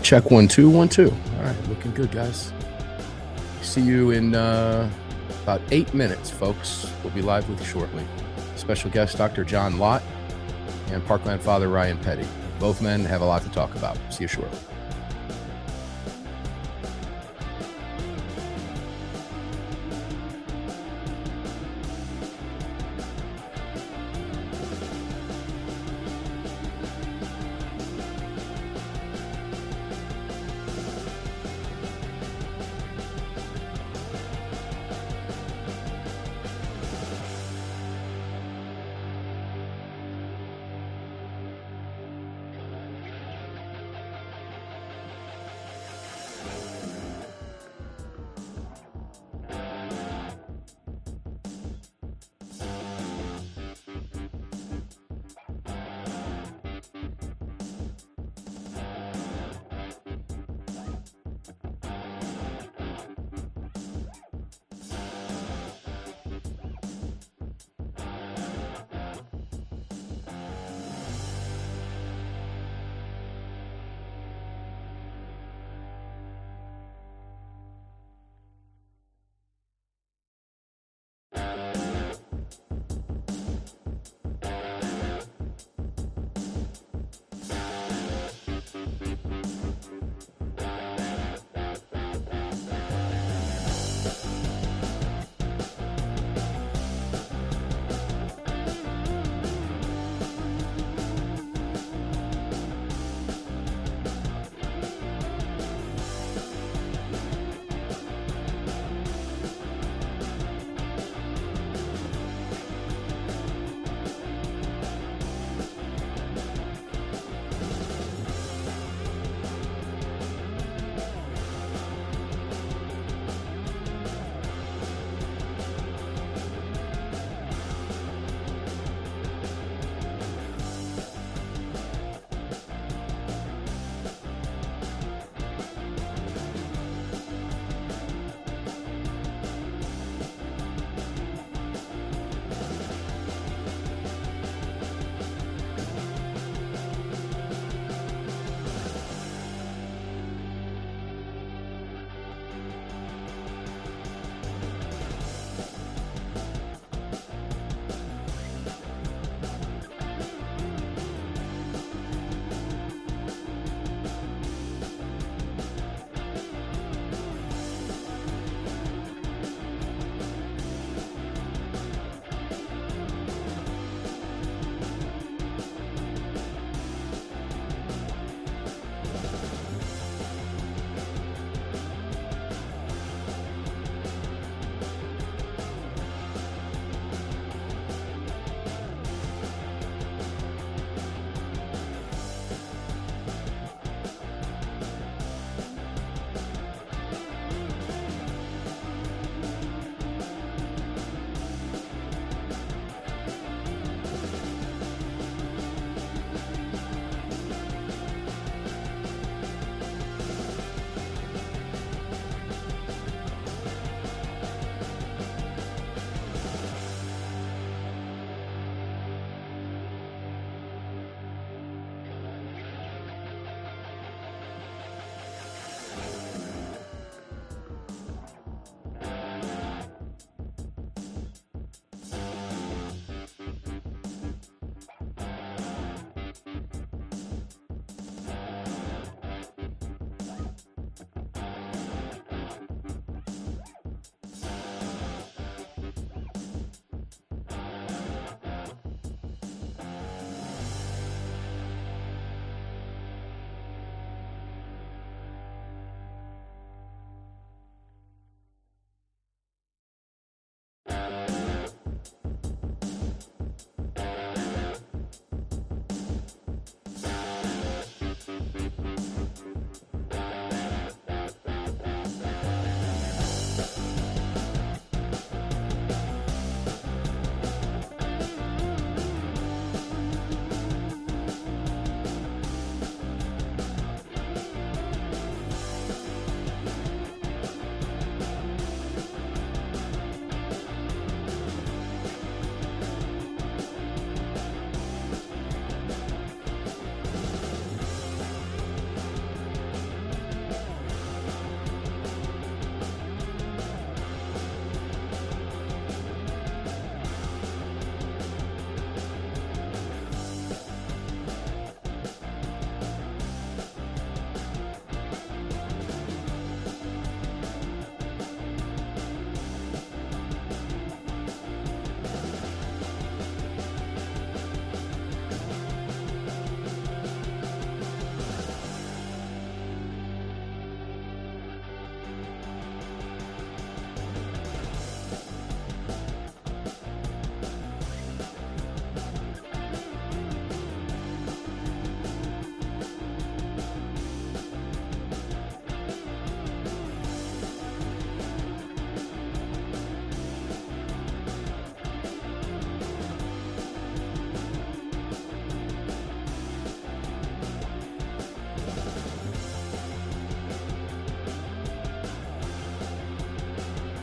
Check 1 2 1 2. All right, looking good, guys. See you in about 8 minutes, folks. We'll be live with you shortly. Special guest Dr. John Lott and Parkland Father Ryan Petty. Both men have a lot to talk about. See you shortly.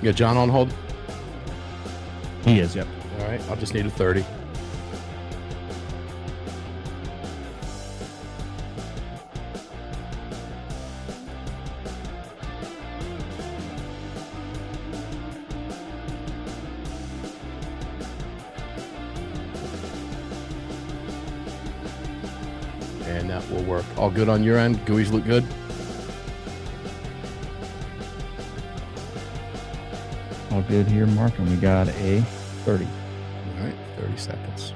You got John on hold? He is, yep. All right, I'll just need a 30. And that will work. All good on your end? GUIs look good? All good here, Mark, and we got a 30. All right, 30 seconds.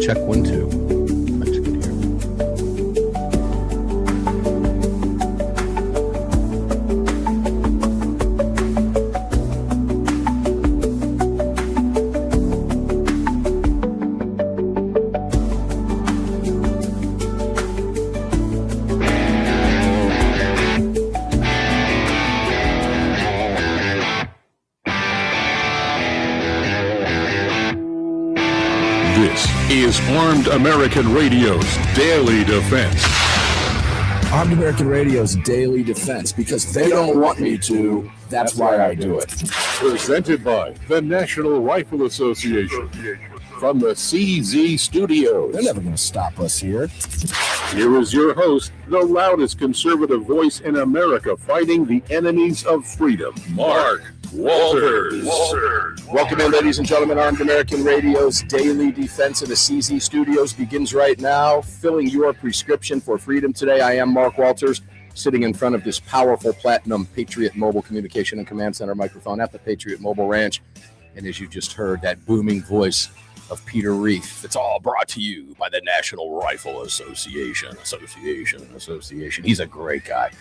Check 1, 2. Looks good here. Is Armed American Radio's Daily Defense. Armed American Radio's Daily Defense, because they don't want me to, that's why I do it. Presented by the National Rifle Association. From the CZ Studios. They're never going to stop us here. Here is your host, the loudest conservative voice in America fighting the enemies of freedom, Mark Walters. Welcome in, ladies and gentlemen. Armed American Radio's Daily Defense in the CZ Studios begins right now. Filling your prescription for freedom today. I am Mark Walters, sitting in front of this powerful platinum Patriot Mobile Communication and Command Center microphone at the Patriot Mobile Ranch. And as you just heard, that booming voice of Peter Reith. It's all brought to you by the National Rifle Association. He's a great guy.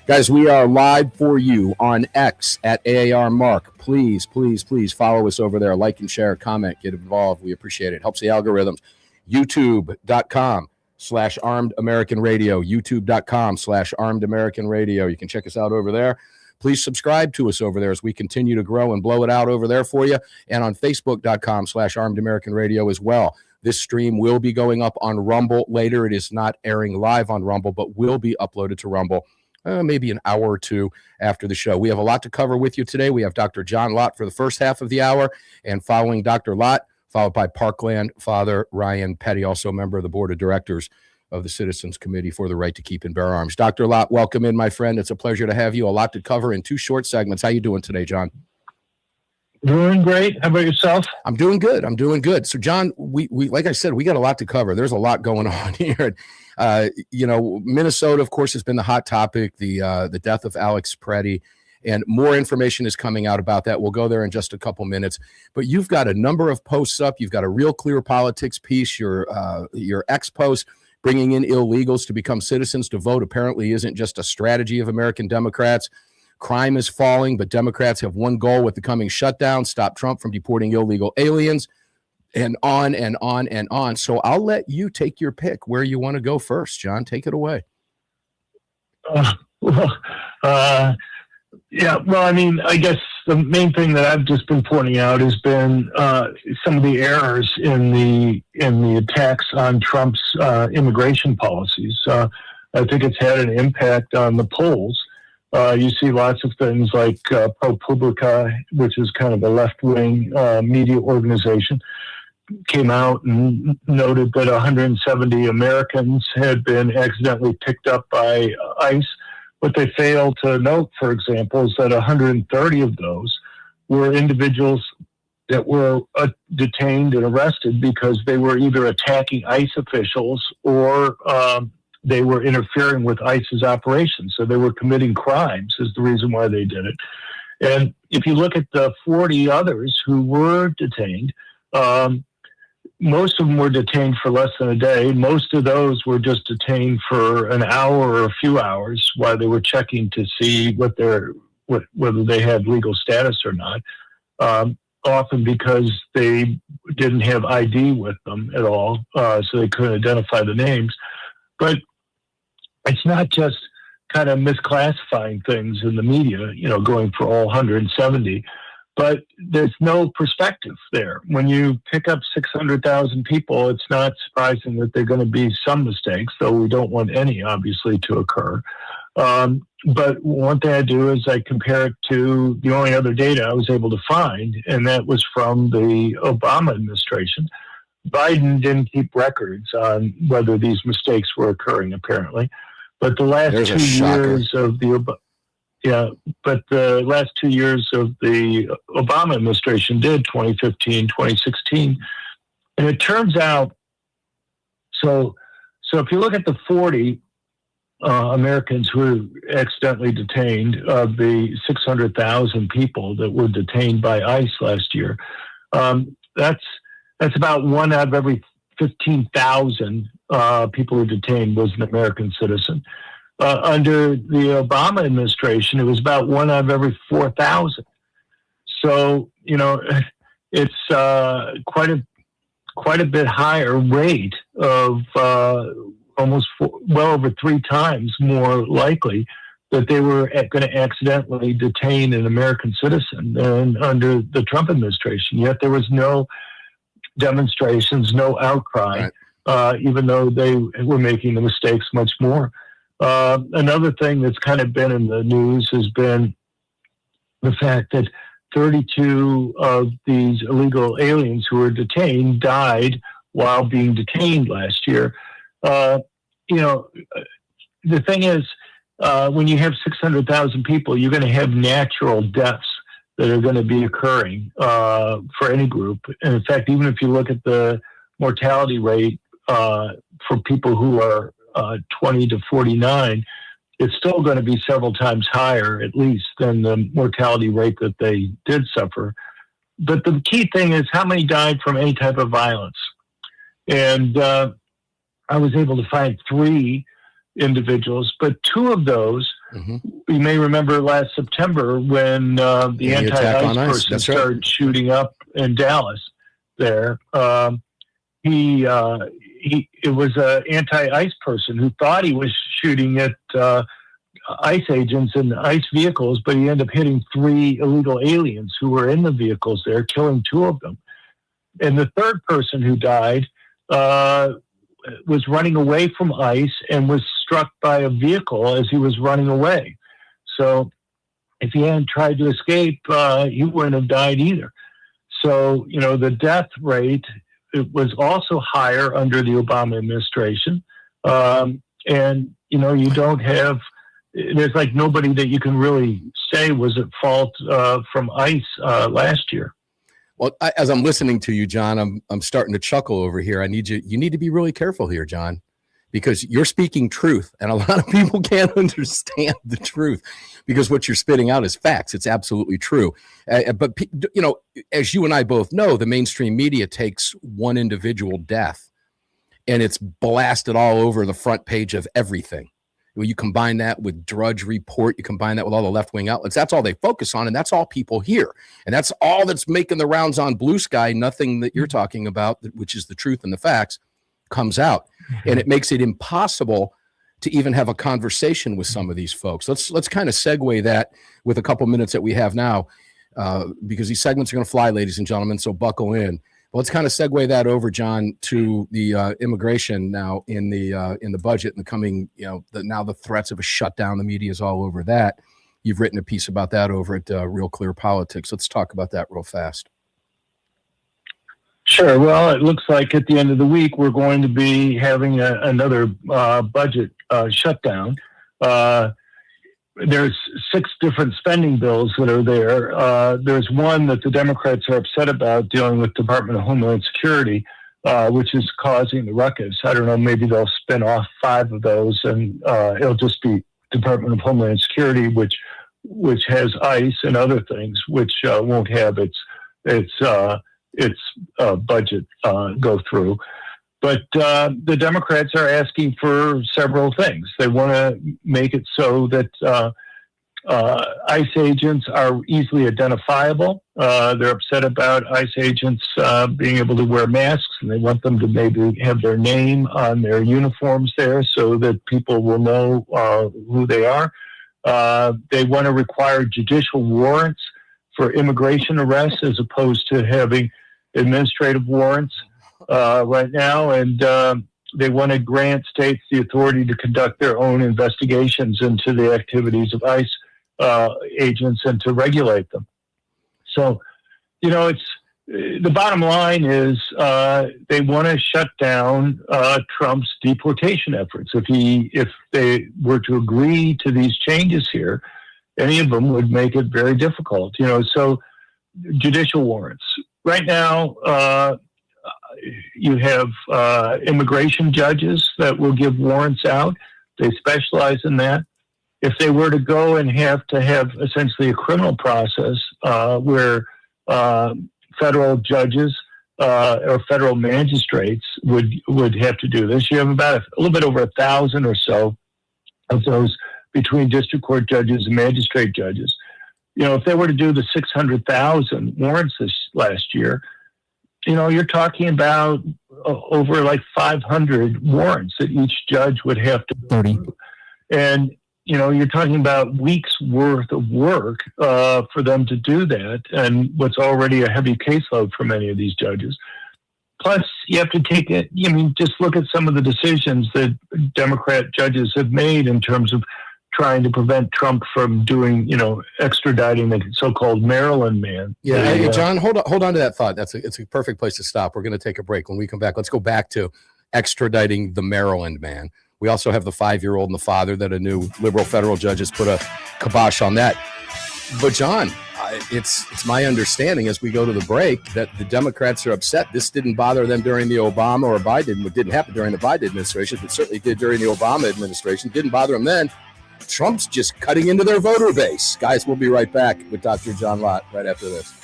Guys, we are live for you on X at AAR Mark. Please follow us over there. Like and share, comment, get involved. We appreciate it. Helps the algorithms. YouTube.com/Armed American Radio. YouTube.com/Armed American Radio. You can check us out over there. Please subscribe to us over there as we continue to grow and blow it out over there for you. And on Facebook.com/Armed American Radio as well. This stream will be going up on Rumble later. It is not airing live on Rumble, but will be uploaded to Rumble maybe an hour or two after the show. We have a lot to cover with you today. We have Dr. John Lott for the first half of the hour, and following Dr. Lott, followed by Parkland Father Ryan Petty, also a member of the board of directors of the Citizens Committee for the Right to Keep and Bear Arms. Dr. Lott, welcome in, my friend. It's a pleasure to have you. A lot to cover in 2 short segments. How you doing today, John? Doing great. How about yourself? I'm doing good. So, John, we like I said, we got a lot to cover. There's a lot going on here. Minnesota, of course, has been the hot topic, the death of Alex Preddy, and more information is coming out about that. We'll go there in just a couple minutes. But you've got a number of posts up. You've got a Real Clear Politics piece, your X post, bringing in illegals to become citizens to vote apparently isn't just a strategy of American Democrats. Crime is falling, but Democrats have one goal with the coming shutdown: stop Trump from deporting illegal aliens, and on and on and on. So I'll let you take your pick where you want to go first, John. Take it away. I guess the main thing that I've just been pointing out has been some of the errors in the attacks on Trump's immigration policies. I think it's had an impact on the polls. You see lots of things like ProPublica, which is kind of a left-wing media organization, came out and noted that 170 Americans had been accidentally picked up by ICE. What they failed to note, for example, is that 130 of those were individuals that were detained and arrested because they were either attacking ICE officials or they were interfering with ICE's operations. So they were committing crimes is the reason why they did it. And if you look at the 40 others who were detained, most of them were detained for less than a day. Most of those were just detained for an hour or a few hours while they were checking to see whether they had legal status or not, often because they didn't have ID with them at all, so they couldn't identify the names. But it's not just kind of misclassifying things in the media, going for all 170. But there's no perspective there. When you pick up 600,000 people, it's not surprising that there are going to be some mistakes, though we don't want any, obviously, to occur. But one thing I do is I compare it to the only other data I was able to find, and that was from the Obama administration. Biden didn't keep records on whether these mistakes were occurring, apparently. But the last 2 years of the last 2 years of the Obama administration did, 2015, 2016. And it turns out, so if you look at the 40 Americans who were accidentally detained, of the 600,000 people that were detained by ICE last year, that's about 1 out of every 15,000 people who detained was an American citizen. Under the Obama administration, it was about 1 out of every 4,000. So, it's quite a bit higher rate of well over 3 times more likely that they were going to accidentally detain an American citizen than under the Trump administration. Yet there was no demonstrations, no outcry, even though they were making the mistakes much more. Another thing that's kind of been in the news has been the fact that 32 of these illegal aliens who were detained died while being detained last year. The thing is, when you have 600,000 people, you're going to have natural deaths that are going to be occurring for any group. And in fact, even if you look at the mortality rate for people who are 20 to 49, it's still going to be several times higher, at least, than the mortality rate that they did suffer. But the key thing is how many died from any type of violence. And I was able to find 3 individuals, but 2 of those, you may remember last September when the anti-ICE person started shooting up in Dallas there. It was an anti-ICE person who thought he was shooting at ICE agents in ICE vehicles, but he ended up hitting 3 illegal aliens who were in the vehicles there, killing 2 of them. And the third person who died was running away from ICE and was struck by a vehicle as he was running away. So if he hadn't tried to escape, he wouldn't have died either. So, the death rate, it was also higher under the Obama administration. And, you don't have, there's like nobody that you can really say was at fault from ICE last year. Well, as I'm listening to you, John, I'm starting to chuckle over here. You need to be really careful here, John, because you're speaking truth, and a lot of people can't understand the truth because what you're spitting out is facts. It's absolutely true. But as you and I both know, the mainstream media takes one individual death and it's blasted all over the front page of everything. When you combine that with Drudge Report, you combine that with all the left-wing outlets, that's all they focus on, and that's all people hear. And that's all that's making the rounds on Blue Sky. Nothing that you're talking about, which is the truth and the facts, comes out. And it makes it impossible to even have a conversation with some of these folks. Let's kind of segue that with a couple minutes that we have now, because these segments are going to fly, ladies and gentlemen, so buckle in. But let's kind of segue that over, John, to the immigration now in the budget and the coming, now the threats of a shutdown. The media is all over that. You've written a piece about that over at Real Clear Politics. Let's talk about that real fast. Sure. Well, it looks like at the end of the week, we're going to be having another budget shutdown. There's 6 different spending bills that are there. There's one that the Democrats are upset about dealing with Department of Homeland Security, which is causing the ruckus. I don't know, maybe they'll spin off 5 of those and it'll just be Department of Homeland Security, which has ICE and other things, which won't have its budget go through. But the Democrats are asking for several things. They want to make it so that ICE agents are easily identifiable. They're upset about ICE agents being able to wear masks, and they want them to maybe have their name on their uniforms there so that people will know who they are. They want to require judicial warrants for immigration arrests as opposed to having administrative warrants right now. And they want to grant states the authority to conduct their own investigations into the activities of ICE agents and to regulate them. So, it's the bottom line is they want to shut down Trump's deportation efforts. If they were to agree to these changes here, any of them would make it very difficult. So judicial warrants. Right now, you have immigration judges that will give warrants out. They specialize in that. If they were to go and have to have essentially a criminal process where federal judges or federal magistrates would have to do this, you have about a little bit over 1,000 or so of those between district court judges and magistrate judges. If they were to do the 600,000 warrants this last year, you're talking about over like 500 warrants that each judge would have to 30. And, you're talking about weeks worth of work for them to do that. And what's already a heavy caseload for many of these judges. Plus, you have to take it. Just look at some of the decisions that Democrat judges have made in terms of trying to prevent Trump from doing, extraditing the so-called Maryland man. Yeah, hey, John, hold on to that thought. It's a perfect place to stop. We're going to take a break. When we come back, let's go back to extraditing the Maryland man. We also have the 5-year-old and the father that a new liberal federal judge has put a kibosh on that. But John, it's my understanding as we go to the break that the Democrats are upset. This didn't bother them during the Obama or Biden. It didn't happen during the Biden administration, but certainly did during the Obama administration. Didn't bother them then. Trump's just cutting into their voter base. Guys, we'll be right back with Dr. John Lott right after this.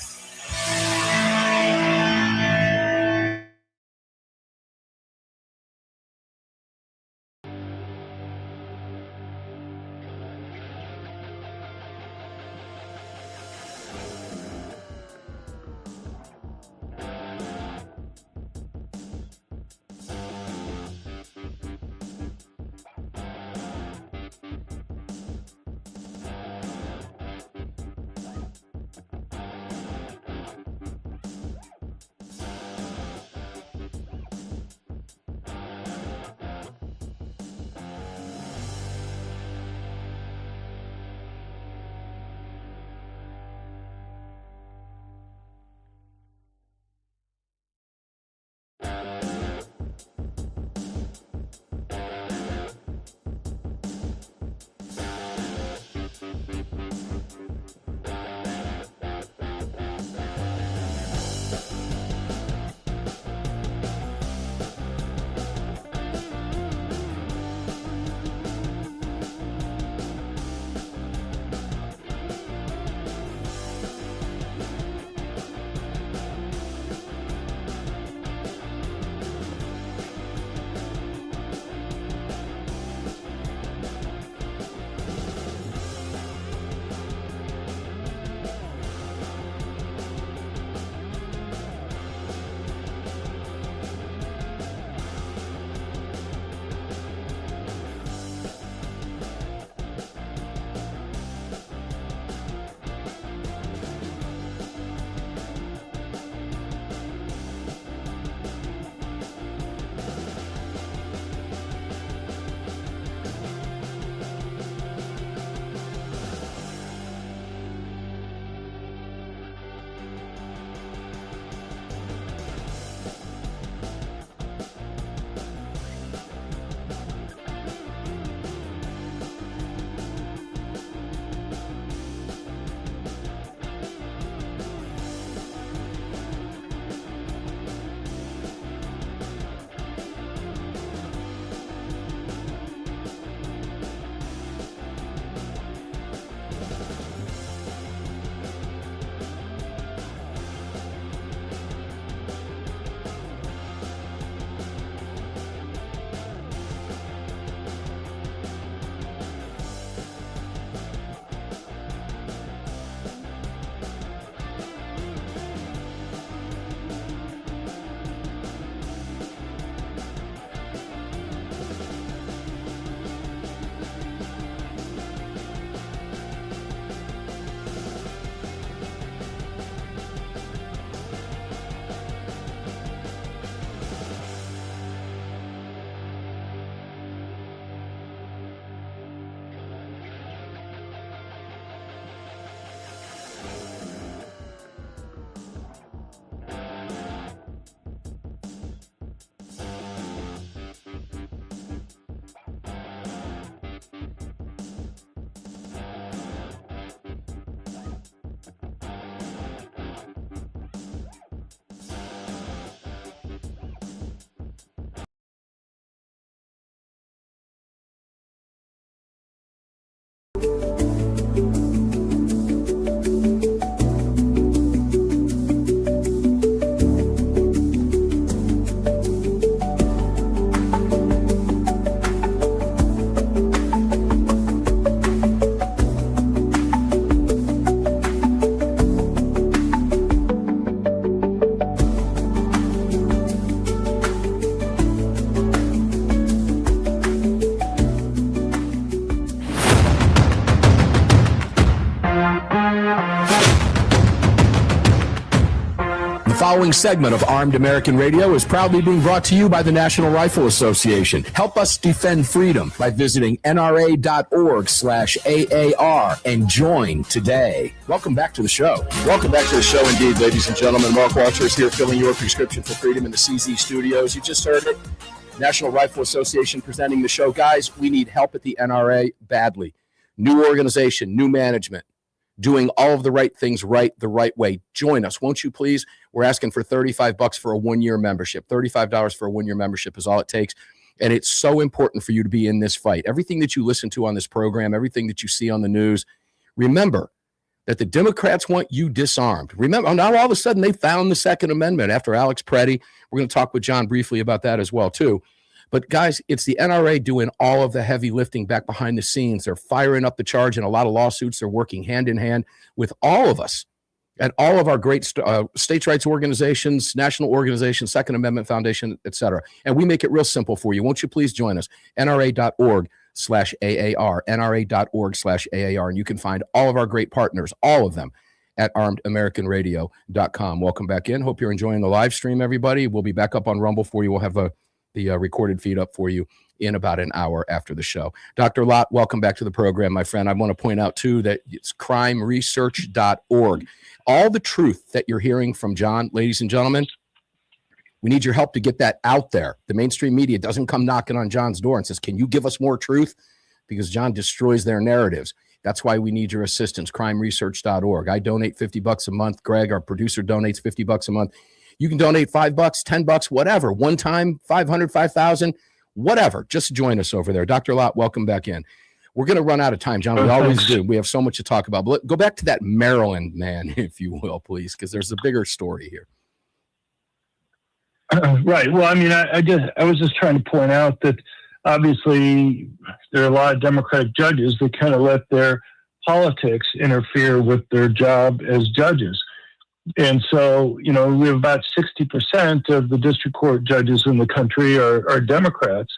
following segment of Armed American Radio is proudly being brought to you by the National Rifle Association. Help us defend freedom by visiting nra.org/AAR and join today. Welcome back to the show. Welcome back to the show indeed, ladies and gentlemen. Mark Walters here filling your prescription for freedom in the CZ studios. You just heard it. National Rifle Association presenting the show. Guys, we need help at the NRA badly. New organization, new management, doing all of the right things the right way. Join us, won't you please? We're asking for $35 for a one-year membership. $35 for a one-year membership is all it takes. And it's so important for you to be in this fight. Everything that you listen to on this program, everything that you see on the news, remember that the Democrats want you disarmed. Remember, now all of a sudden they found the Second Amendment after Alex Preddy. We're going to talk with John briefly about that as well, too. But, guys, it's the NRA doing all of the heavy lifting back behind the scenes. They're firing up the charge in a lot of lawsuits. They're working hand in hand with all of us and all of our great states' rights organizations, national organizations, Second Amendment Foundation, et cetera. And we make it real simple for you. Won't you please join us? NRA.org/AAR, NRA.org/AAR. And you can find all of our great partners, all of them, at ArmedAmericanRadio.com. Welcome back in. Hope you're enjoying the live stream, everybody. We'll be back up on Rumble for you. We'll have the recorded feed up for you in about an hour after the show. Dr. Lott, welcome back to the program, my friend. I want to point out, too, that it's crimeresearch.org. All the truth that you're hearing from John, ladies and gentlemen, we need your help to get that out there. The mainstream media doesn't come knocking on John's door and says, can you give us more truth? Because John destroys their narratives. That's why we need your assistance, crimeresearch.org. I donate $50 a month. Greg, our producer, donates $50 a month. You can donate $5, $10, whatever. One time, 500, 5,000, whatever. Just join us over there. Dr. Lott, welcome back in. We're going to run out of time, John. We always do. We have so much to talk about. But go back to that Maryland man, if you will, please, because there's a bigger story here. Right. Well, I mean, I was just trying to point out that obviously there are a lot of Democratic judges that kind of let their politics interfere with their job as judges. And so, we have about 60% of the district court judges in the country are Democrats.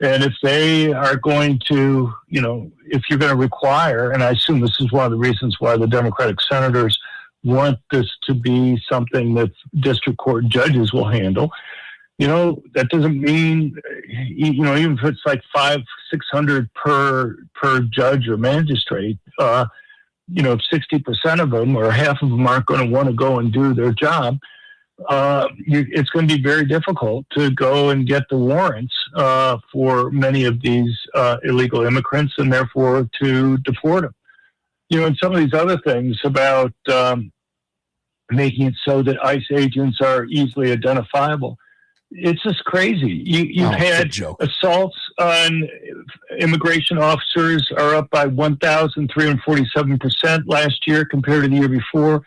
And if they are going to, if you're going to require, and I assume this is one of the reasons why the Democratic senators want this to be something that district court judges will handle, that doesn't mean, even if it's like $500-600 per judge or magistrate, if 60% of them or half of them aren't going to want to go and do their job, it's going to be very difficult to go and get the warrants for many of these illegal immigrants and therefore to deport them. And some of these other things about making it so that ICE agents are easily identifiable. It's just crazy. You've had assaults on immigration officers are up by 1,347% last year compared to the year before.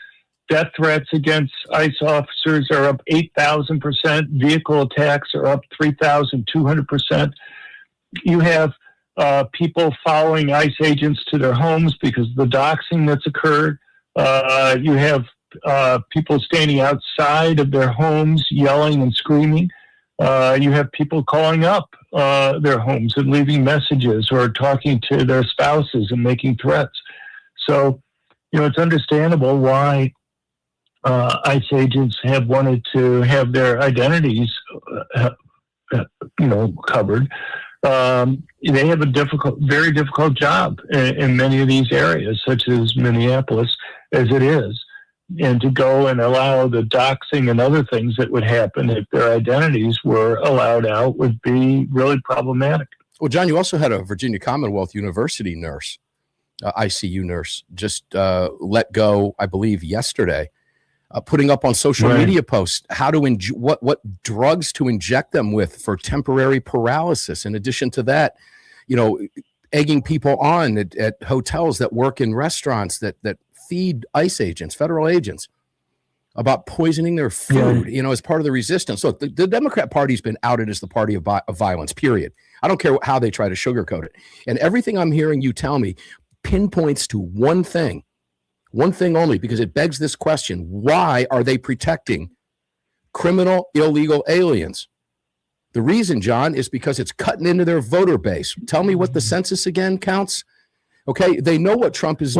Death threats against ICE officers are up 8,000%. Vehicle attacks are up 3,200%. You have people following ICE agents to their homes because of the doxing that's occurred. You have people standing outside of their homes yelling and screaming. You have people calling up their homes and leaving messages or talking to their spouses and making threats. So, it's understandable why ICE agents have wanted to have their identities, covered. They have a very difficult job in many of these areas, such as Minneapolis, as it is. And to go and allow the doxing and other things that would happen if their identities were allowed out would be really problematic. Well, John, you also had a Virginia Commonwealth University nurse, ICU nurse, just let go, I believe, yesterday, putting up on social media posts how to what drugs to inject them with for temporary paralysis. In addition to that, egging people on at hotels that work in restaurants that feed ICE agents, federal agents, about poisoning their food, as part of the resistance. So the Democrat Party's been outed as the party of violence, period. I don't care how they try to sugarcoat it. And everything I'm hearing you tell me pinpoints to one thing only, because it begs this question: why are they protecting criminal, illegal aliens? The reason, John, is because it's cutting into their voter base. Tell me what the census again counts. Okay, they know what Trump is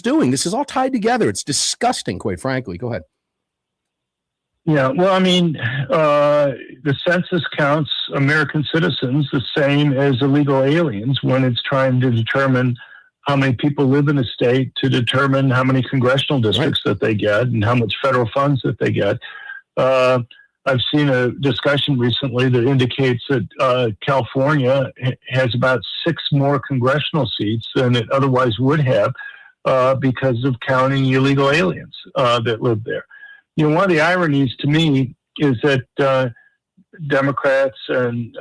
doing. This is all tied together. It's disgusting, quite frankly. Go ahead. Yeah, well, I mean, the census counts American citizens the same as illegal aliens when it's trying to determine how many people live in a state, to determine how many congressional districts that they get and how much federal funds that they get. I've seen a discussion recently that indicates that California has about 6 more congressional seats than it otherwise would have because of counting illegal aliens that live there. You know, one of the ironies to me is that Democrats and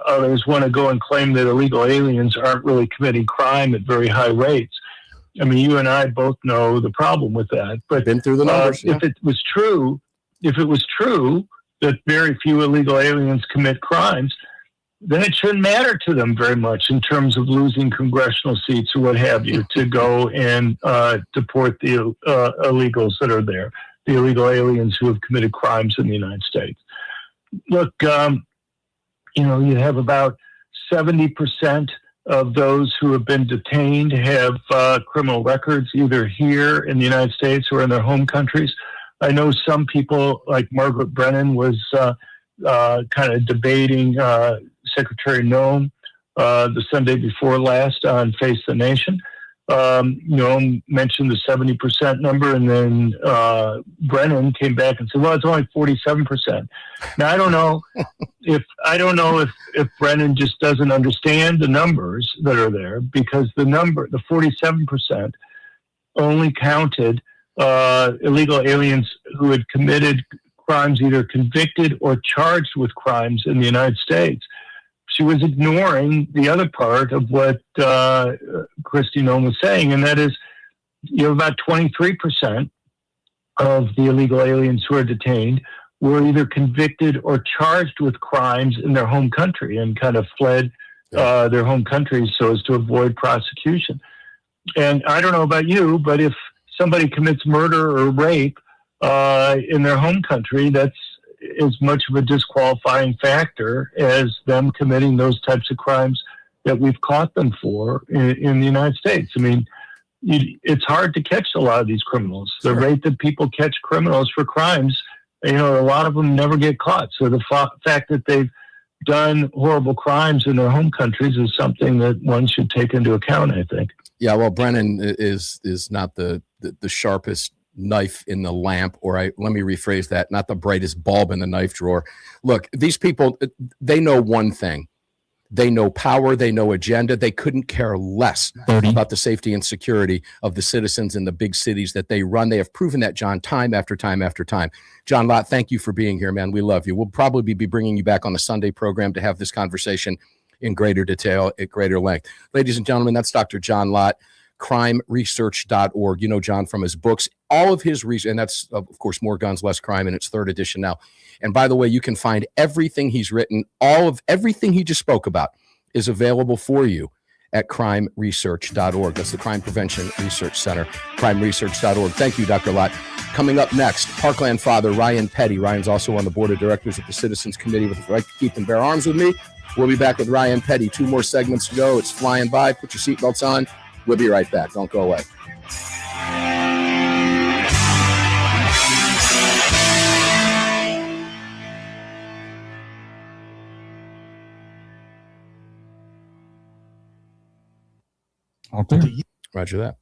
others want to go and claim that illegal aliens aren't really committing crime at very high rates. I mean, you and I both know the problem with that. But Been through the numbers. If it was true that very few illegal aliens commit crimes, then it shouldn't matter to them very much in terms of losing congressional seats or what have you to go and deport the illegals that are there, the illegal aliens who have committed crimes in the United States. Look, you know, you have about 70% of those who have been detained have criminal records either here in the United States or in their home countries. I know some people, like Margaret Brennan, was kind of debating Secretary Noem the Sunday before last on Face the Nation. Noem mentioned the 70% number, and then Brennan came back and said, "Well, it's only 47%." Now, I don't know if Brennan just doesn't understand the numbers that are there, because the 47% only counted illegal aliens who had committed crimes, either convicted or charged with crimes in the United States. She was ignoring the other part of what Kristi Noem was saying, and that is, you know, about 23% of the illegal aliens who are detained were either convicted or charged with crimes in their home country and kind of fled their home countries so as to avoid prosecution. And I don't know about you, but if somebody commits murder or rape in their home country, that's as much of a disqualifying factor as them committing those types of crimes that we've caught them for in the United States. I mean, it's hard to catch a lot of these criminals. The rate that people catch criminals for crimes, you know, a lot of them never get caught. So the fact that they've done horrible crimes in their home countries is something that one should take into account, I think. Yeah, well, Brennan is not the sharpest knife in the lamp, or let me rephrase that, not the brightest bulb in the knife drawer. Look, these people, they know one thing. They know power. They know agenda. They couldn't care less about the safety and security of the citizens in the big cities that they run. They have proven that, John, time after time after time. John Lott, thank you for being here, man. We love you. We'll probably be bringing you back on the Sunday program to have this conversation in greater detail, at greater length. Ladies and gentlemen, that's Dr. John Lott, crimeresearch.org. You know John from his books, all of his research, and that's, of course, More Guns, Less Crime in its 3rd edition now. And by the way, you can find everything he's written, all of everything he just spoke about is available for you at crimeresearch.org. That's the Crime Prevention Research Center, crimeresearch.org. Thank you, Dr. Lott. Coming up next, Parkland father Ryan Petty. Ryan's also on the board of directors of the Citizens Committee with the right to keep and bear arms with me. We'll be back with Ryan Petty. 2 more segments to go. It's flying by. Put your seatbelts on. We'll be right back. Don't go away. Okay. Roger that.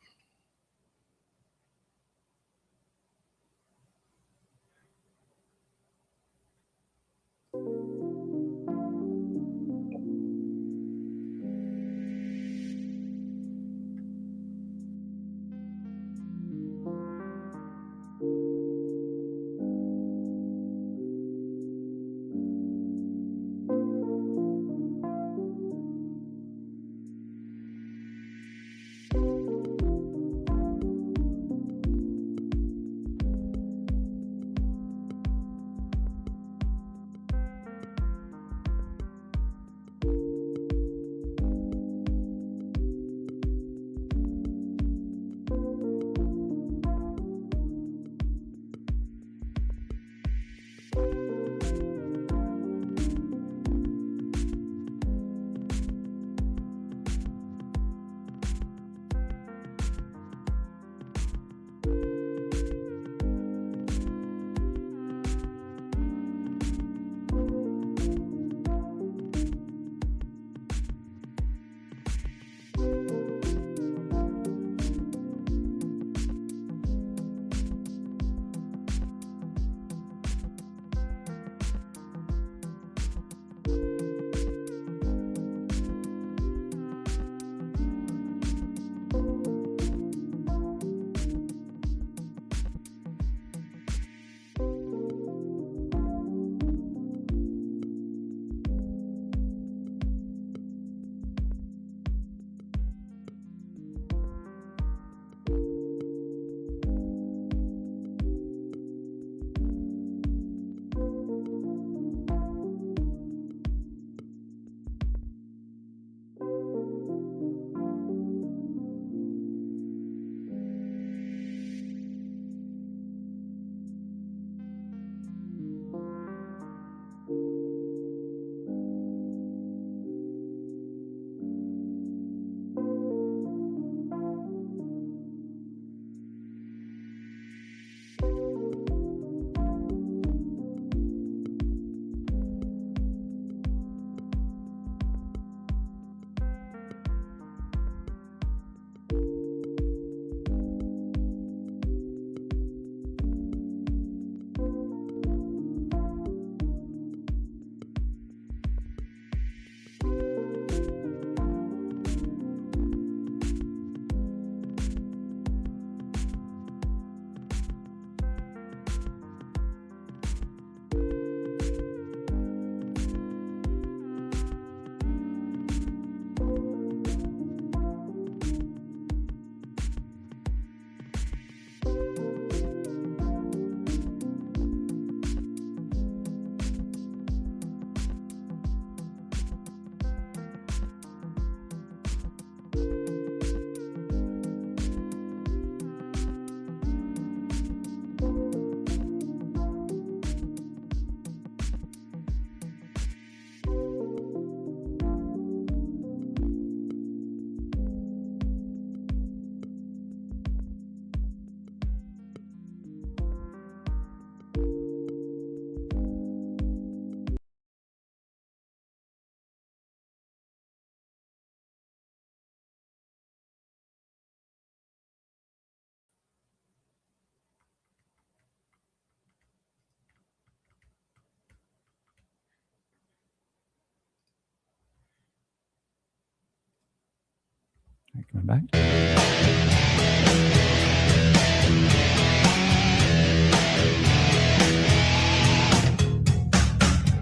Coming back.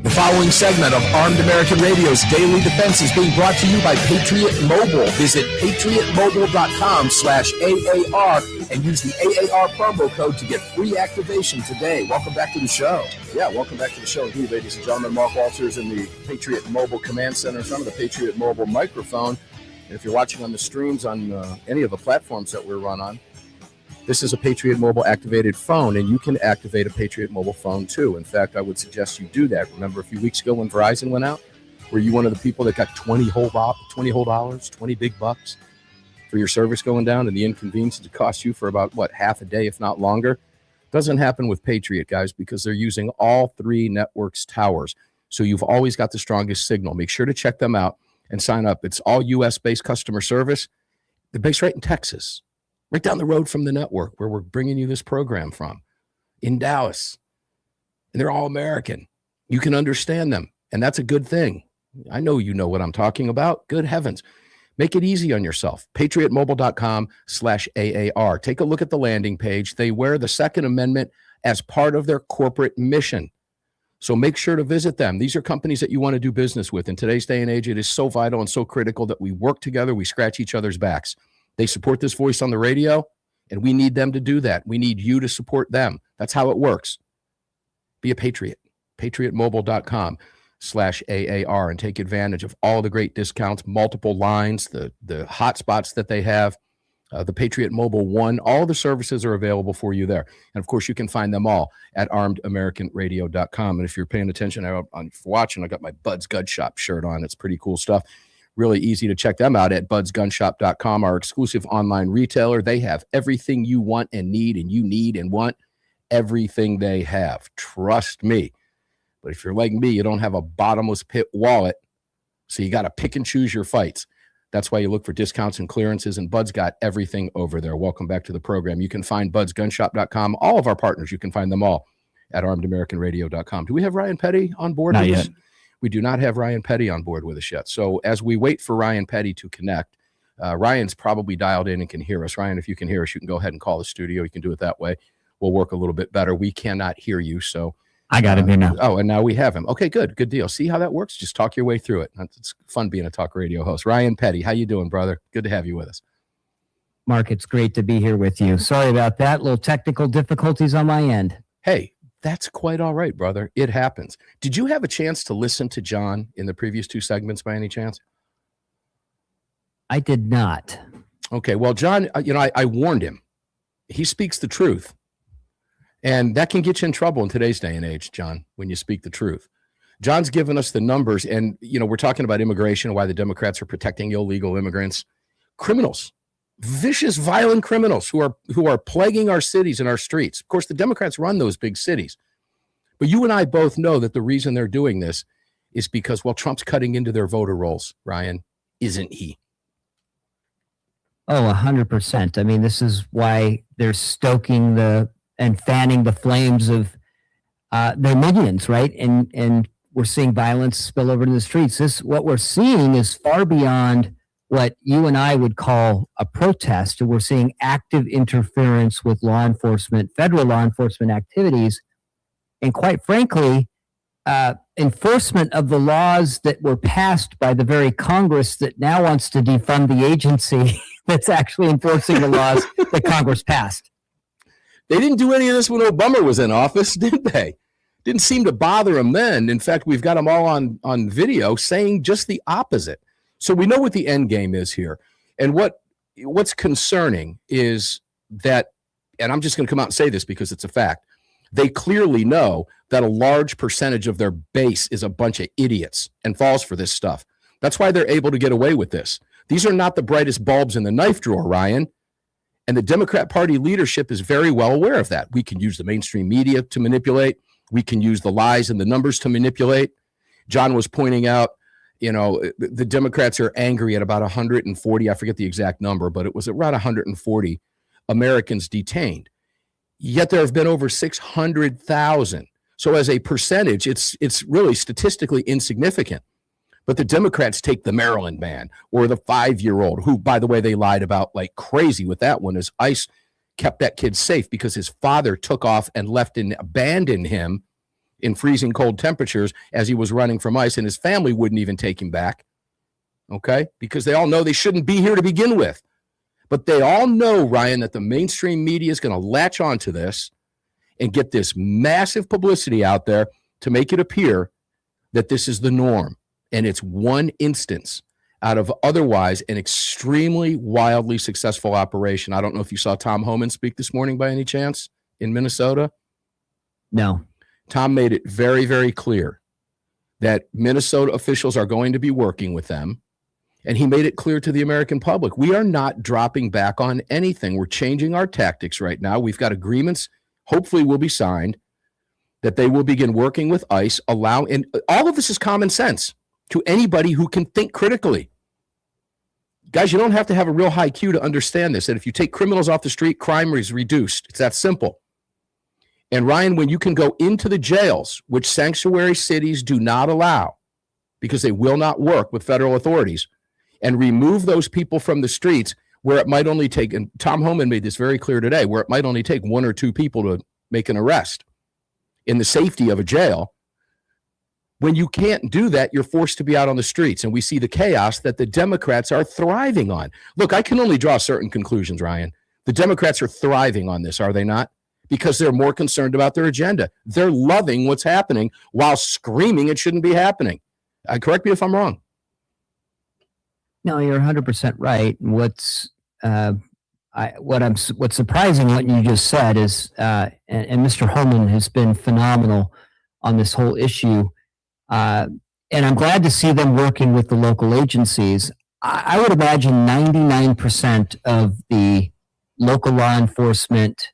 The following segment of Armed American Radio's Daily Defense is being brought to you by Patriot Mobile. Visit patriotmobile.com/AAR and use the AAR promo code to get free activation today. Welcome back to the show. Yeah, welcome back to the show. Indeed, ladies and gentlemen, Mark Walters in the Patriot Mobile Command Center in front of the Patriot Mobile microphone. And if you're watching on the streams on any of the platforms that we're run on, this is a Patriot Mobile activated phone, and you can activate a Patriot Mobile phone too. In fact, I would suggest you do that. Remember a few weeks ago when Verizon went out? Were you one of the people that got $20 whole dollars, 20 big bucks for your service going down and the inconvenience it cost you for about, half a day, if not longer? Doesn't happen with Patriot, guys, because they're using all three networks' towers. So you've always got the strongest signal. Make sure to check them out and sign up. It's all U.S.-based customer service. They're based right in Texas, right down the road from the network where we're bringing you this program from, in Dallas. And they're all American. You can understand them, and that's a good thing. I know you know what I'm talking about. Good heavens. Make it easy on yourself. patriotmobile.com/AAR. Take a look at the landing page. They wear the Second Amendment as part of their corporate mission. So make sure to visit them. These are companies that you want to do business with. In today's day and age, it is so vital and so critical that we work together, we scratch each other's backs. They support this voice on the radio, and we need them to do that. We need you to support them. That's how it works. Be a patriot. patriotmobile.com/AAR and take advantage of all the great discounts, multiple lines, the hotspots that they have, the Patriot Mobile One. All the services are available for you there. And, of course, you can find them all at armedamericanradio.com. And if you're paying attention, if you're watching, I got my Bud's Gun Shop shirt on. It's pretty cool stuff. Really easy to check them out at budsgunshop.com, our exclusive online retailer. They have everything you want and need and want everything they have. Trust me. But if you're like me, you don't have a bottomless pit wallet, so you got to pick and choose your fights. That's why you look for discounts and clearances, and Bud's got everything over there. Welcome back to the program. You can find budsgunshop.com. All of our partners, you can find them all at armedamericanradio.com. Do we have Ryan Petty on board? Not yet. We do not have Ryan Petty on board with us yet. So as we wait for Ryan Petty to connect, Ryan's probably dialed in and can hear us. Ryan, if you can hear us, you can go ahead and call the studio. You can do it that way. We'll work a little bit better. We cannot hear you. So I got him here now. Oh, and now we have him. Okay, good deal. See how that works? Just talk your way through it. It's fun being a talk radio host. Ryan Petty, how you doing, brother? Good to have you with us. Mark, it's great to be here with you. Sorry about that. Little technical difficulties on my end. Hey, that's quite all right, brother. It happens. Did you have a chance to listen to John in the previous two segments by any chance? I did not. Okay, well, John, I warned him. He speaks the truth. And that can get you in trouble in today's day and age, John, when you speak the truth. John's given us the numbers, and, we're talking about immigration, why the Democrats are protecting illegal immigrants. Criminals, vicious, violent criminals who are plaguing our cities and our streets. Of course, the Democrats run those big cities. But you and I both know that the reason they're doing this is because, Trump's cutting into their voter rolls, Ryan, isn't he? Oh, 100%. I mean, this is why they're stoking and fanning the flames of their minions, right? And we're seeing violence spill over to the streets. What we're seeing is far beyond what you and I would call a protest. We're seeing active interference with law enforcement, federal law enforcement activities, and quite frankly, enforcement of the laws that were passed by the very Congress that now wants to defund the agency that's actually enforcing the laws that Congress passed. They didn't do any of this when Obama was in office, did they? Didn't seem to bother them then. In fact, we've got them all on video saying just the opposite. So we know what the end game is here. And what's concerning is that, and I'm just going to come out and say this because it's a fact, they clearly know that a large percentage of their base is a bunch of idiots and falls for this stuff. That's why they're able to get away with this. These are not the brightest bulbs in the knife drawer, Ryan. And the Democrat Party leadership is very well aware of that. We can use the mainstream media to manipulate. We can use the lies and the numbers to manipulate. John was pointing out, the Democrats are angry at about 140, I forget the exact number, but it was around 140 Americans detained. Yet there have been over 600,000. So as a percentage, it's really statistically insignificant. But the Democrats take the Maryland man or the 5-year-old, who, by the way, they lied about like crazy with that one, as ICE kept that kid safe because his father took off and left and abandoned him in freezing cold temperatures as he was running from ICE, and his family wouldn't even take him back, okay? Because they all know they shouldn't be here to begin with. But they all know, Ryan, that the mainstream media is going to latch onto this and get this massive publicity out there to make it appear that this is the norm. And it's one instance out of otherwise an extremely wildly successful operation. I don't know if you saw Tom Homan speak this morning by any chance in Minnesota. No. Tom made it very, very clear that Minnesota officials are going to be working with them. And he made it clear to the American public, we are not dropping back on anything. We're changing our tactics right now. We've got agreements, hopefully will be signed, that they will begin working with ICE, and all of this is common sense to anybody who can think critically. Guys, you don't have to have a real high IQ to understand this, that if you take criminals off the street, crime is reduced. It's that simple. And Ryan, when you can go into the jails, which sanctuary cities do not allow because they will not work with federal authorities, and remove those people from the streets where it might only take, and Tom Homan made this very clear today, where it might only take 1 or 2 people to make an arrest in the safety of a jail. When you can't do that, you're forced to be out on the streets. And we see the chaos that the Democrats are thriving on. Look, I can only draw certain conclusions, Ryan. The Democrats are thriving on this, are they not? Because they're more concerned about their agenda. They're loving what's happening while screaming it shouldn't be happening. Correct me if I'm wrong. No, you're 100% right. What's surprising what you just said is, and Mr. Holman has been phenomenal on this whole issue. And I'm glad to see them working with the local agencies. I would imagine 99% of the local law enforcement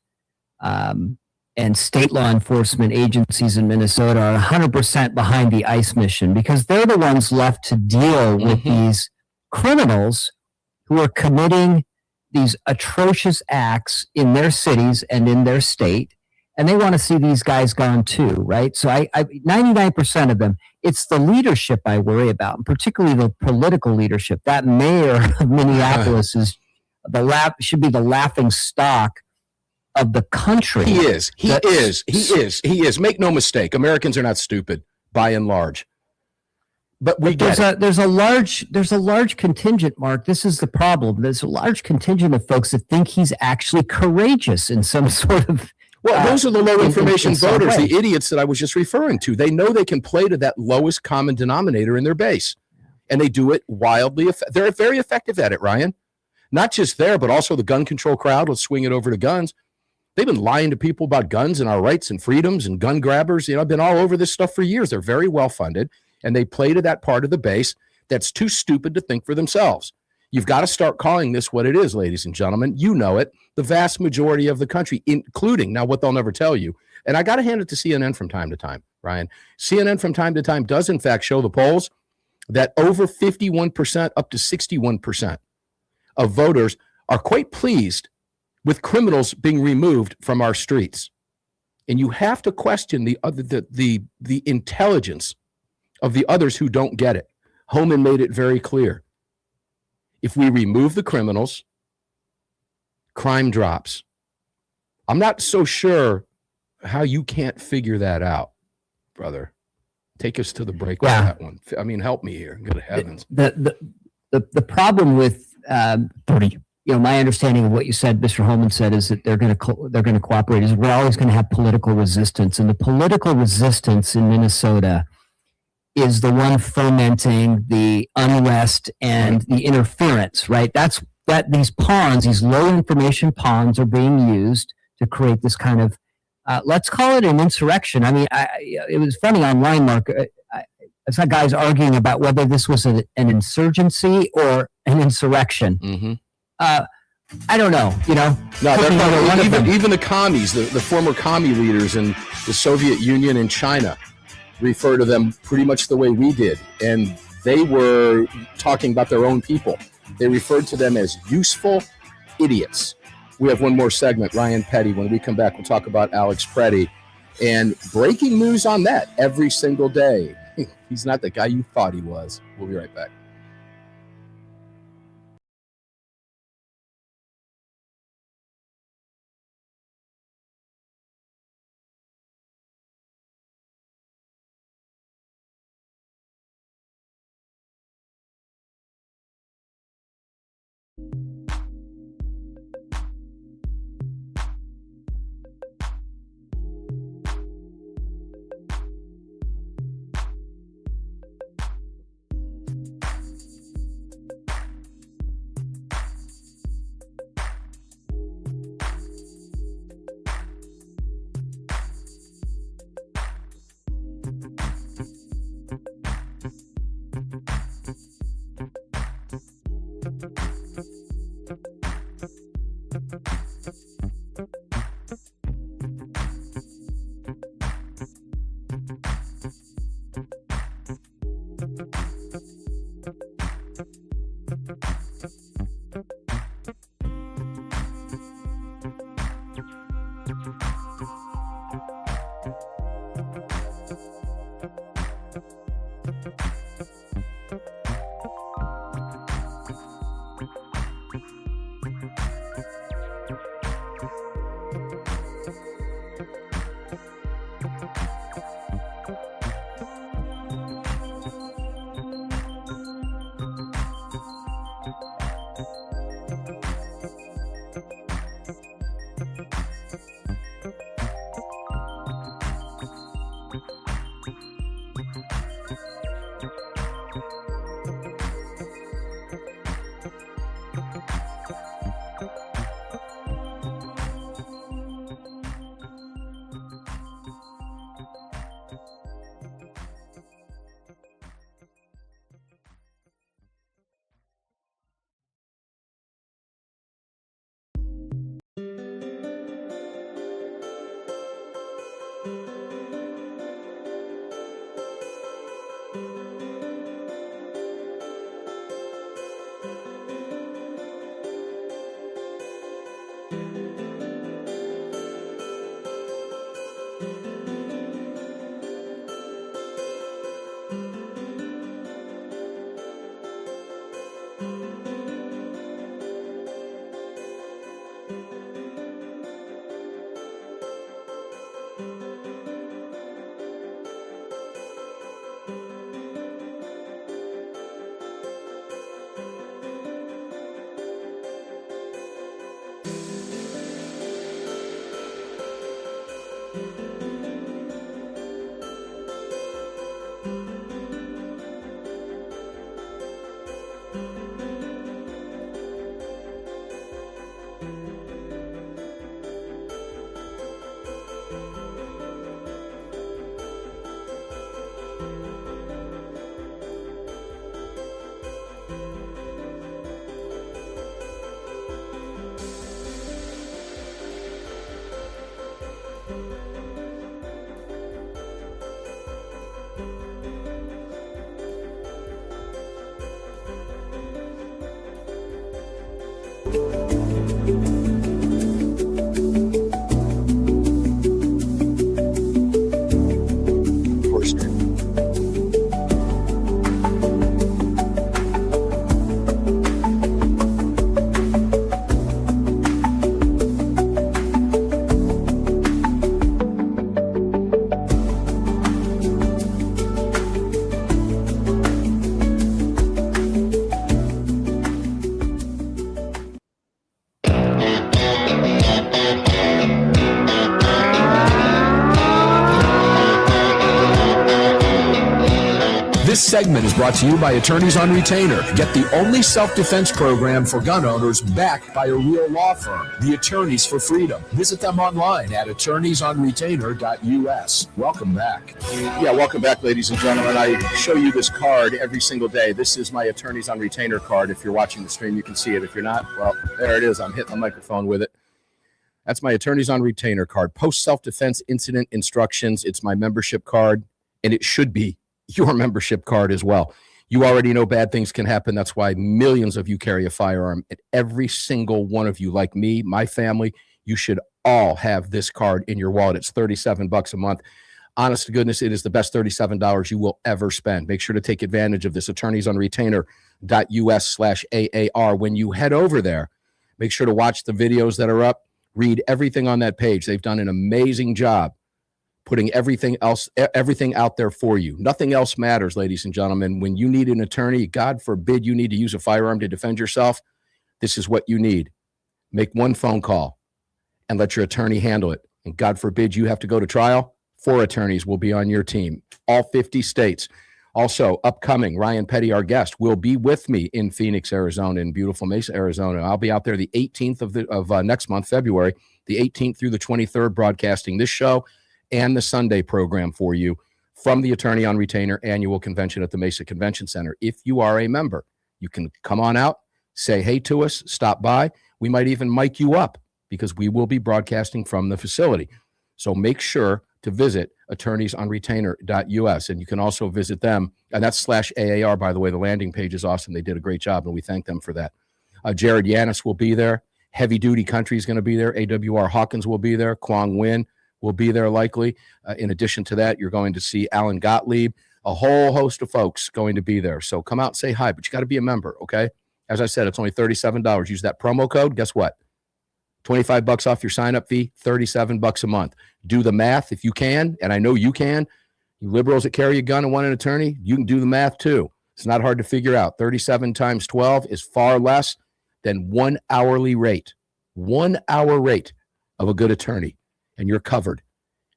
and state law enforcement agencies in Minnesota are 100% behind the ICE mission, because they're the ones left to deal with these criminals who are committing these atrocious acts in their cities and in their state. And they want to see these guys gone too, right? So I 99% of them, it's the leadership I worry about, and particularly the political leadership. That mayor of Minneapolis should be the laughing stock of the country. He is. Make no mistake. Americans are not stupid by and large. But there's a large contingent, Mark. This is the problem. There's a large contingent of folks that think he's actually courageous in some sort of. Well, those are the low information voters, the idiots that I was just referring to. They know they can play to that lowest common denominator in their base, and they do it wildly. They're very effective at it, Ryan. Not just there, but also the gun control crowd. Let's swing it over to guns. They've been lying to people about guns and our rights and freedoms and gun grabbers. I've been all over this stuff for years. They're very well funded, and they play to that part of the base that's too stupid to think for themselves. You've got to start calling this what it is, ladies and gentlemen. You know it. The vast majority of the country, including now what they'll never tell you. And I got to hand it to CNN from time to time, Ryan. CNN from time to time does, in fact, show the polls that over 51% up to 61% of voters are quite pleased with criminals being removed from our streets. And you have to question the intelligence of the others who don't get it. Homan made it very clear. If we remove the criminals, crime drops. I'm not so sure how you can't figure that out, brother. Take us to the break with that one. I mean, help me here. Good heavens. The problem with my understanding of what you said, Mr. Holman said, is that they're going to cooperate. Is we're always going to have political resistance, and the political resistance in Minnesota is the one fomenting the unrest and the interference, right? These pawns, these low information pawns, are being used to create this kind of, let's call it an insurrection. I mean, it was funny online, Mark. I saw guys arguing about whether this was an insurgency or an insurrection. Mm-hmm. I don't know, No, even the commies, the former commie leaders in the Soviet Union and China, refer to them pretty much the way we did. And they were talking about their own people. They referred to them as useful idiots. We have one more segment, Ryan Petty. When we come back, we'll talk about Alex Preddy and breaking news on that every single day. He's not the guy you thought he was. We'll be right back. This segment is brought to you by Attorneys on Retainer. Get the only self-defense program for gun owners backed by a real law firm, the Attorneys for Freedom. Visit them online at attorneysonretainer.us. Welcome back. Yeah, welcome back, ladies and gentlemen. I show you this card every single day. This is my Attorneys on Retainer card. If you're watching the stream, you can see it. If you're not, well, there it is. I'm hitting the microphone with it. That's my Attorneys on Retainer card. Post self-defense incident instructions. It's my membership card, and it should be your membership card as well. You already know bad things can happen. That's why millions of you carry a firearm. And every single one of you, like me, my family, you should all have this card in your wallet. It's $37 a month. Honest to goodness, it is the best $37 you will ever spend. Make sure to take advantage of this. attorneysonretainer.us/AAR. When you head over there, make sure to watch the videos that are up. Read everything on that page. They've done an amazing job putting everything out there for you. Nothing else matters, ladies and gentlemen. When you need an attorney, God forbid you need to use a firearm to defend yourself, this is what you need. Make one phone call and let your attorney handle it. And God forbid you have to go to trial, 4 attorneys will be on your team, all 50 states. Also, upcoming, Ryan Petty, our guest, will be with me in Phoenix, Arizona, in beautiful Mesa, Arizona. I'll be out there the 18th of next month, February, the 18th through the 23rd, broadcasting this show and the Sunday program for you from the Attorney on Retainer annual convention at the Mesa Convention Center. If you are a member, you can come on out, say hey to us, stop by. We might even mic you up because we will be broadcasting from the facility. So make sure to visit attorneysonretainer.us, and you can also visit them, and that's /AAR, by the way. The landing page is awesome. They did a great job, and we thank them for that. Jared Yanis will be there. Heavy Duty Country is going to be there. AWR Hawkins will be there. Kwong Win will be there likely. In addition to that, you're going to see Alan Gottlieb, a whole host of folks going to be there. So come out and say hi, but you got to be a member, okay? As I said, it's only $37. Use that promo code. Guess what? $25 off your sign-up fee, $37 a month. Do the math if you can, and I know you can. You liberals that carry a gun and want an attorney, you can do the math too. It's not hard to figure out. 37 times 12 is far less than 1 hourly rate. 1 hour rate of a good attorney, and you're covered.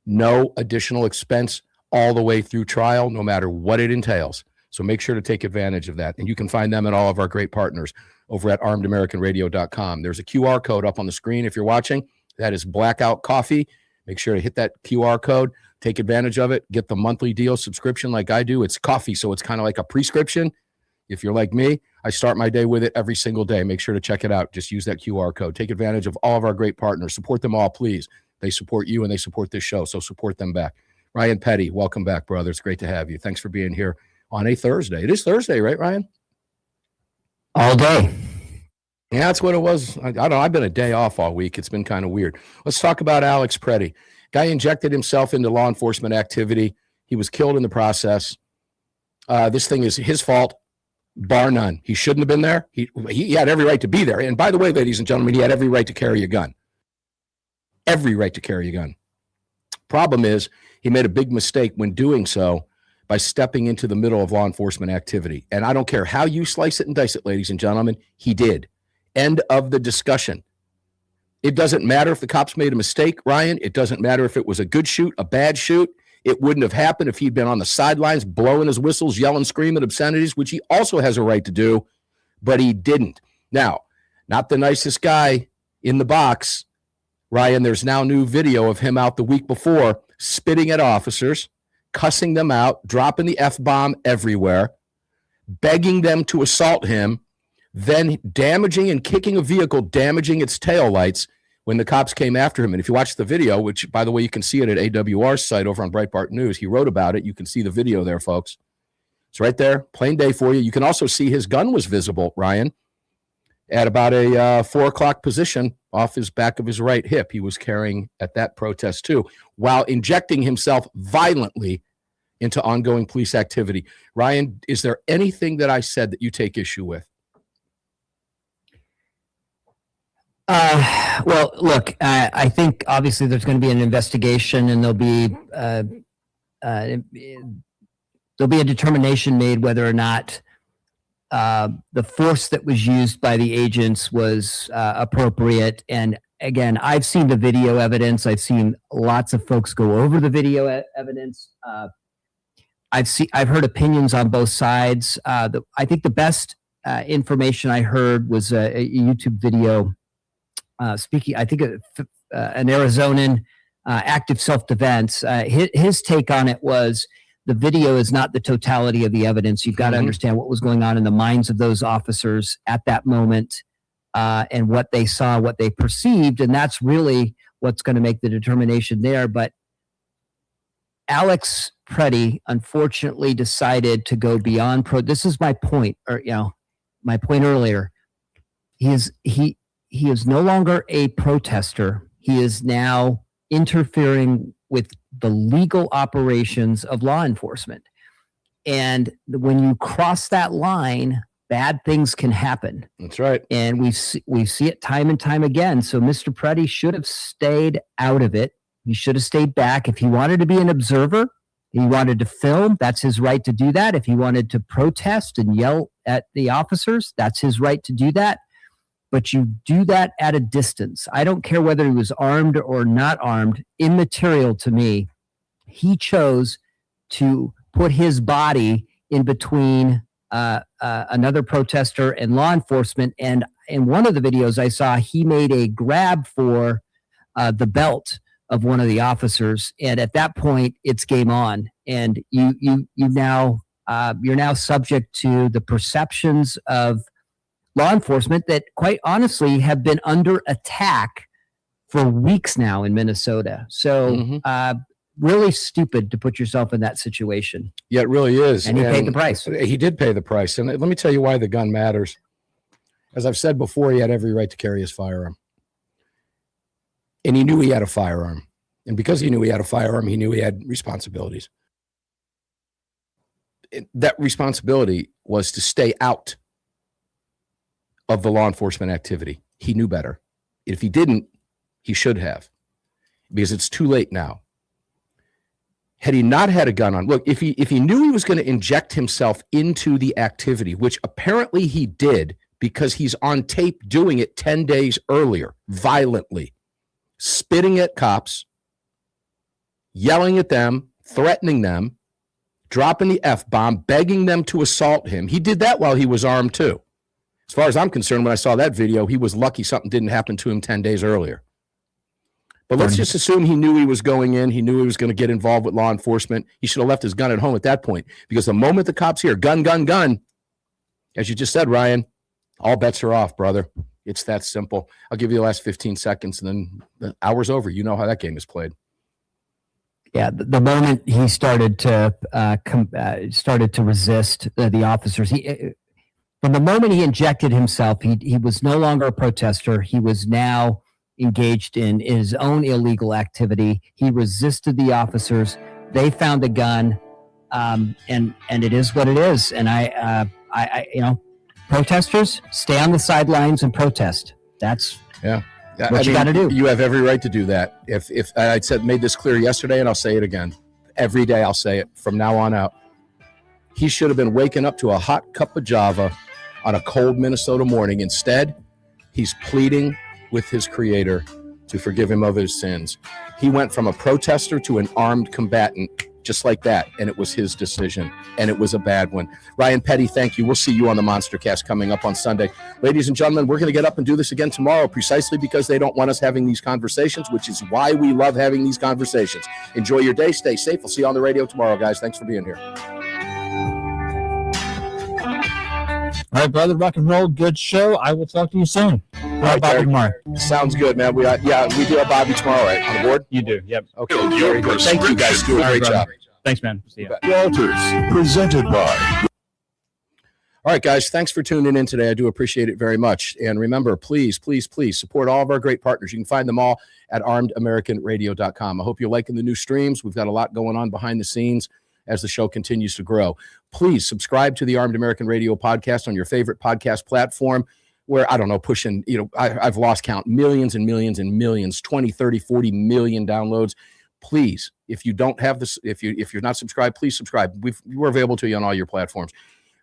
No additional expense all the way through trial, no matter what it entails. So make sure to take advantage of that. And you can find them and all of our great partners over at armedamericanradio.com. There's a QR code up on the screen if you're watching. That is Blackout Coffee. Make sure to hit that QR code. Take advantage of it. Get the monthly deal subscription like I do. It's coffee, so it's kind of like a prescription. If you're like me, I start my day with it every single day. Make sure to check it out. Just use that QR code. Take advantage of all of our great partners. Support them all, please. They support you and they support this show, so support them back. Ryan Petty, welcome back, brother. It's great to have you. Thanks for being here on a Thursday. It is Thursday, right, Ryan? All day. Yeah, that's what it was. I don't know. I've been a day off all week. It's been kind of weird. Let's talk about Alex Preddy. Guy injected himself into law enforcement activity. He was killed in the process. This thing is his fault, bar none. He shouldn't have been there. He had every right to be there. And by the way, ladies and gentlemen, he had every right to carry a gun. Every right to carry a gun. Problem is, he made a big mistake when doing so by stepping into the middle of law enforcement activity. And I don't care how you slice it and dice it, ladies and gentlemen, he did. End of the discussion. It doesn't matter if the cops made a mistake, Ryan. It doesn't matter if it was a good shoot, a bad shoot. It wouldn't have happened if he'd been on the sidelines, blowing his whistles, yelling, screaming obscenities, which he also has a right to do, but he didn't. Now, not the nicest guy in the box, Ryan. There's now new video of him out the week before spitting at officers, cussing them out, dropping the F-bomb everywhere, begging them to assault him, then damaging and kicking a vehicle, damaging its taillights when the cops came after him. And if you watch the video, which, by the way, you can see it at AWR's site over on Breitbart News, he wrote about it. You can see the video there, folks. It's right there, plain day for you. You can also see his gun was visible, Ryan, at about a 4 o'clock position off his back of his right hip. He was carrying at that protest too, while injecting himself violently into ongoing police activity. Ryan, is there anything that I said that you take issue with? Well, look, I think obviously there's going to be an investigation, and there'll be a determination made whether or not the force that was used by the agents was appropriate. And again, I've seen the video evidence. I've seen lots of folks go over the video evidence. I've heard opinions on both sides. I think the best information I heard was a YouTube video speaking, I think, an Arizonan active self-defense. His take on it was the video is not the totality of the evidence. You've got to understand what was going on in the minds of those officers at that moment, and what they saw, what they perceived, and that's really what's going to make the determination there. But Alex Preddy, unfortunately, decided to go beyond this is my point, or my point earlier. He is no longer a protester. He is now interfering with the legal operations of law enforcement. And when you cross that line, bad things can happen. That's right. And we see it time and time again. So Mr. Preddy should have stayed out of it. He should have stayed back. If he wanted to be an observer, he wanted to film, that's his right to do that. If he wanted to protest and yell at the officers, that's his right to do that. But you do that at a distance. I don't care whether he was armed or not armed, immaterial to me. He chose to put his body in between another protester and law enforcement. And in one of the videos I saw, he made a grab for the belt of one of the officers. And at that point, it's game on. And you're now subject to the perceptions of law enforcement that, quite honestly, have been under attack for weeks now in Minnesota. So really stupid to put yourself in that situation. Yeah, it really is. And he paid the price. He did pay the price. And let me tell you why the gun matters. As I've said before, he had every right to carry his firearm. And he knew he had a firearm. And because he knew he had a firearm, he knew he had responsibilities. That responsibility was to stay out of the law enforcement activity. He knew better. If he didn't, he should have, because it's too late now. Had he not had a gun on, look, if he knew he was going to inject himself into the activity, which apparently he did because he's on tape doing it 10 days earlier, violently, spitting at cops, yelling at them, threatening them, dropping the F-bomb, begging them to assault him. He did that while he was armed too. As far as I'm concerned, when I saw that video, he was lucky something didn't happen to him 10 days earlier. But let's just assume he knew he was going in. He knew he was going to get involved with law enforcement. He should have left his gun at home at that point, because the moment the cops hear gun, gun, gun, as you just said, Ryan, all bets are off, brother. It's that simple. I'll give you the last 15 seconds, and then the hour's over. You know how that game is played. Yeah, the moment he started to resist the officers, from the moment he injected himself, he was no longer a protester. He was now engaged in his own illegal activity. He resisted the officers. They found a gun, and it is what it is. And I protesters, stay on the sidelines and protest. That's what you got to do. You have every right to do that. If I made this clear yesterday, and I'll say it again, every day I'll say it from now on out. He should have been waking up to a hot cup of Java on a cold Minnesota morning. Instead, he's pleading with his creator to forgive him of his sins. He went from a protester to an armed combatant just like that, and it was his decision, and it was a bad one. Ryan Petty, thank you. We'll see you on the Monster Cast coming up on Sunday. Ladies and gentlemen, we're going to get up and do this again tomorrow, precisely because they don't want us having these conversations, which is why we love having these conversations. Enjoy your day. Stay safe. We'll see you on the radio tomorrow, guys. Thanks for being here. All right, brother, rock and roll. Good show. I will talk to you soon. Bobby tomorrow. Sounds good, man. We do have Bobby tomorrow, right? On the board? You do. Yep. Okay. Very good. Thank you guys. Do a great job. Thanks, man. See you. Walters, presented by. All right, guys. Thanks for tuning in today. I do appreciate it very much. And remember, please, please, please support all of our great partners. You can find them all at armedamericanradio.com. I hope you're liking the new streams. We've got a lot going on behind the scenes as the show continues to grow. Please subscribe to the Armed American Radio podcast on your favorite podcast platform, where, I don't know, pushing, I've lost count, millions and millions and millions, 20, 30, 40 million downloads. Please, if you don't have this, if you're not subscribed, please subscribe. We're available to you on all your platforms.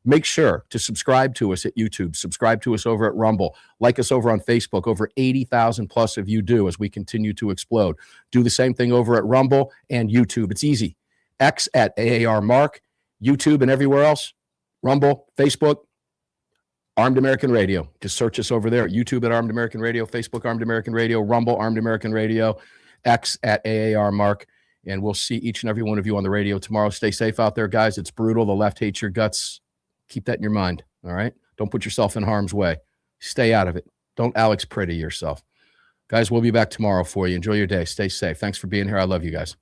Make sure to subscribe to us at YouTube, subscribe to us over at Rumble, like us over on Facebook. Over 80,000 plus of you do, as we continue to explode. Do the same thing over at Rumble and YouTube. It's easy. X at AAR Mark, YouTube and everywhere else, Rumble, Facebook, Armed American Radio. Just search us over there. YouTube at Armed American Radio, Facebook Armed American Radio, Rumble Armed American Radio, X at AAR Mark. And we'll see each and every one of you on the radio tomorrow. Stay safe out there, guys. It's brutal. The left hates your guts. Keep that in your mind, all right? Don't put yourself in harm's way. Stay out of it. Don't Alex Pretty yourself. Guys, we'll be back tomorrow for you. Enjoy your day. Stay safe. Thanks for being here. I love you guys.